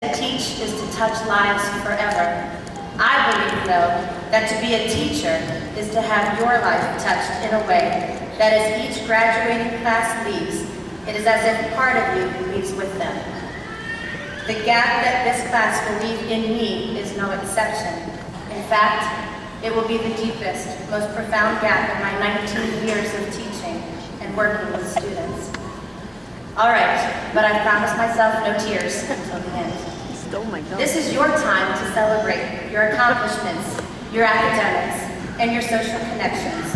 To teach is to touch lives forever. I believe, though, that to be a teacher is to have your life touched in a way that as each graduating class leaves, it is as if part of you leaves with them. The gap that this class will leave in me is no exception. In fact, it will be the deepest, most profound gap in my 19 years of teaching and working with students. All right, but I promised myself no tears until the end. Oh my God. This is your time to celebrate your accomplishments, your academics, and your social connections,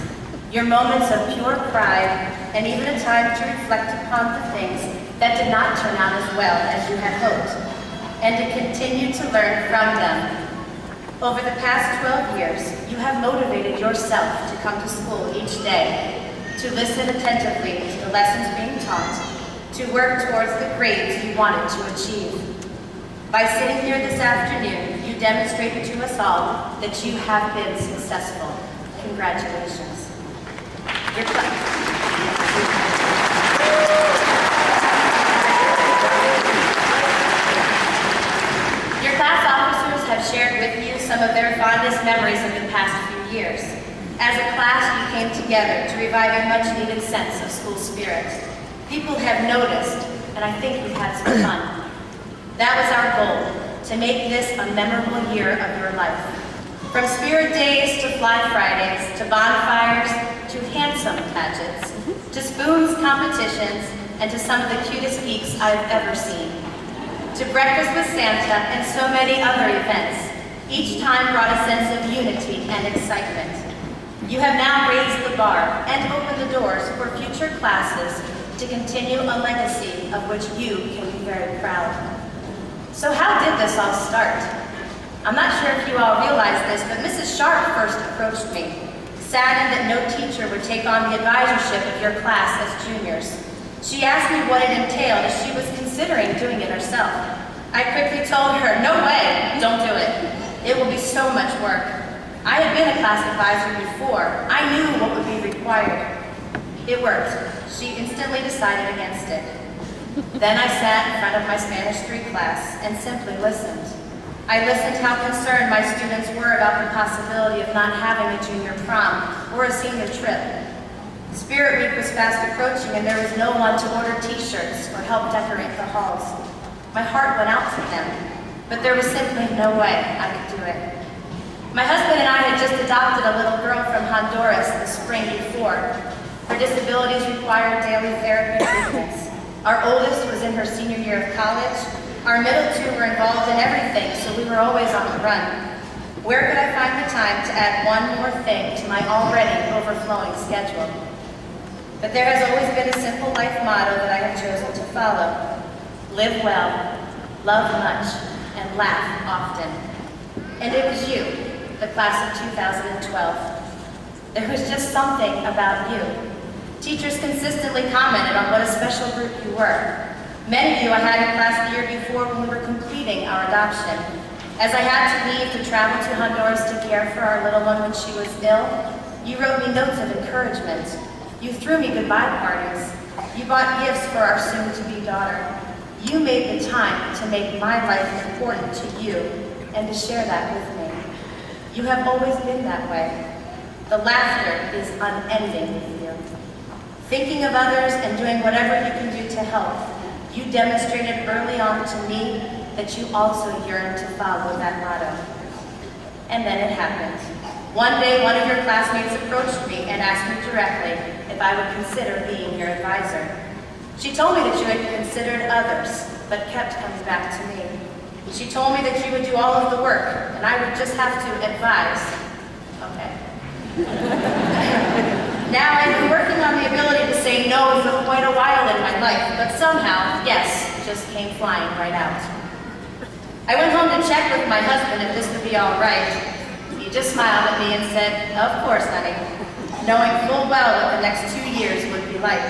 your moments of pure pride, and even a time to reflect upon the things that did not turn out as well as you had hoped, and to continue to learn from them. Over the past 12 years, you have motivated yourself to come to school each day, to listen attentively to the lessons being taught, to work towards the grades you wanted to achieve. By sitting here this afternoon, you demonstrated to us all that you have been successful. Congratulations. Your class officers have shared with you some of their fondest memories of the past few years. As a class, you came together to revive a much-needed sense of school spirit. People have noticed, and I think we've had some fun. That was our goal, to make this a memorable year of your life. From spirit days to fly Fridays, to bonfires, to handsome pageants, to spoons competitions, and to some of the cutest geeks I've ever seen. To breakfast with Santa and so many other events, each time brought a sense of unity and excitement. You have now raised the bar and opened the doors for future classes to continue a legacy of which you can be very proud. So how did this all start? I'm not sure if you all realize this, but Mrs. Sharp first approached me, saddened that no teacher would take on the advisorship of your class as juniors. She asked me what it entailed as she was considering doing it herself. I quickly told her, no way, don't do it. It will be so much work. I had been a class advisor before. I knew what would be required. It worked. She instantly decided against it. Then I sat in front of my Spanish 3 class and simply listened. I listened how concerned my students were about the possibility of not having a junior prom or a senior trip. Spirit Week was fast approaching and there was no one to order t-shirts or help decorate the halls. My heart went out to them, but there was simply no way I could do it. My husband and I had just adopted a little girl from Honduras the spring before. Her disabilities required daily therapy treatments. Our oldest was in her senior year of college. Our middle 2 were involved in everything, so we were always on the run. Where could I find the time to add one more thing to my already overflowing schedule? But there has always been a simple life motto that I have chosen to follow. Live well, love much, and laugh often. And it was you, the class of 2012. There was just something about you. Teachers consistently commented on what a special group you were. Many of you I had in class the year before when we were completing our adoption. As I had to leave to travel to Honduras to care for our little one when she was ill, you wrote me notes of encouragement. You threw me goodbye parties. You bought gifts for our soon-to-be daughter. You made the time to make my life important to you and to share that with me. You have always been that way. The laughter is unending with you. Thinking of others and doing whatever you can do to help, you demonstrated early on to me that you also yearn to follow that motto. And then it happened. One day, one of your classmates approached me and asked me directly if I would consider being your advisor. She told me that you had considered others, but kept coming back to me. She told me that you would do all of the work, and I would just have to advise. Okay. Now, I've been working on the ability to say no for quite a while in my life, but somehow, yes, just came flying right out. I went home to check with my husband if this would be all right. He just smiled at me and said, of course, honey, knowing full well what the next 2 years would be like.